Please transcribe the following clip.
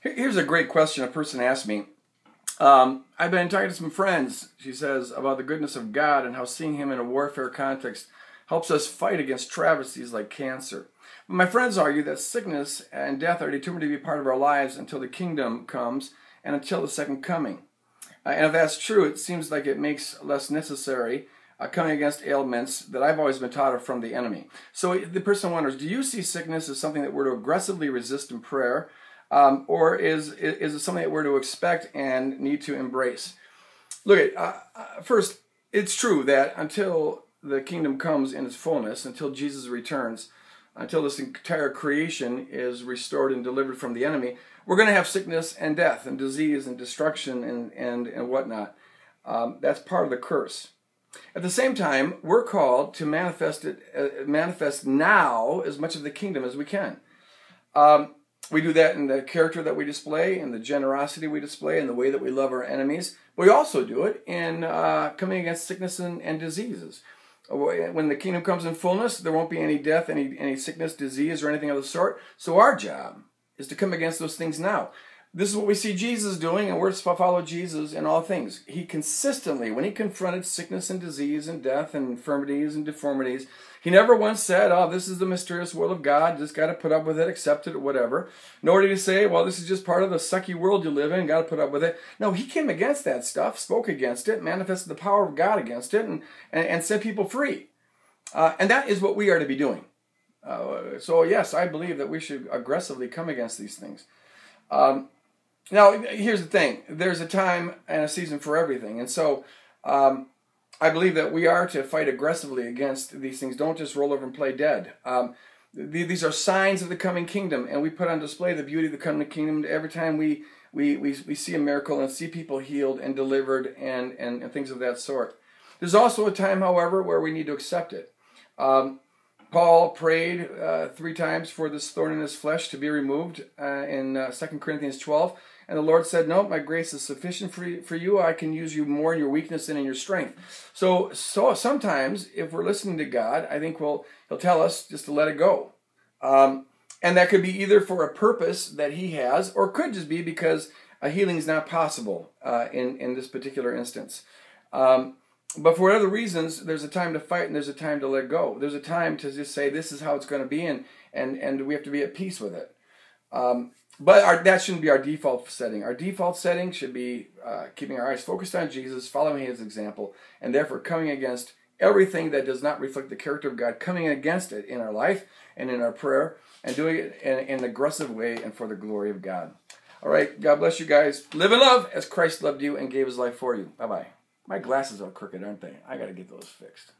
Here's a great question a person asked me. I've been talking to some friends, she says, about the goodness of God and how seeing Him in a warfare context helps us fight against travesties like cancer. But my friends argue that sickness and death are determined to be part of our lives until the kingdom comes and until the second coming. And if that's true, it seems like it makes less necessary coming against ailments that I've always been taught are from the enemy. So the person wonders, do you see sickness as something that we're to aggressively resist in prayer? Or is it something that we're to expect and need to embrace? Look, first, it's true that until the kingdom comes in its fullness, until Jesus returns, until this entire creation is restored and delivered from the enemy, we're going to have sickness and death and disease and destruction and whatnot. That's part of the curse. At the same time, we're called to manifest now as much of the kingdom as we can. We do that in the character that we display, in the generosity we display, in the way that we love our enemies. But we also do it in coming against sickness and diseases. When the kingdom comes in fullness, there won't be any death, any sickness, disease, or anything of the sort. So our job is to come against those things now. This is what we see Jesus doing, and we're to follow Jesus in all things. He consistently, when he confronted sickness and disease and death and infirmities and deformities, he never once said, oh, this is the mysterious will of God, just got to put up with it, accept it, or whatever. Nor did he say, well, this is just part of the sucky world you live in, got to put up with it. No, he came against that stuff, spoke against it, manifested the power of God against it, and set people free. And that is what we are to be doing. So yes, I believe that we should aggressively come against these things. Now, here's the thing. There's a time and a season for everything. And so I believe that we are to fight aggressively against these things. Don't just roll over and play dead. These are signs of the coming kingdom, and we put on display the beauty of the coming kingdom every time we see a miracle and see people healed and delivered and things of that sort. There's also a time, however, where we need to accept it. Paul prayed 3 times for this thorn in his flesh to be removed in 2 Corinthians 12. And the Lord said, no, my grace is sufficient for you. I can use you more in your weakness than in your strength. So sometimes, if we're listening to God, I think He'll tell us just to let it go. And that could be either for a purpose that He has, or it could just be because a healing is not possible in this particular instance. But for whatever reasons, there's a time to fight and there's a time to let go. There's a time to just say, this is how it's going to be, and we have to be at peace with it. But that shouldn't be our default setting. Our default setting should be keeping our eyes focused on Jesus, following His example, and therefore coming against everything that does not reflect the character of God, coming against it in our life and in our prayer, and doing it in an aggressive way and for the glory of God. All right, God bless you guys. Live in love as Christ loved you and gave His life for you. Bye-bye. My glasses are crooked, aren't they? I got to get those fixed.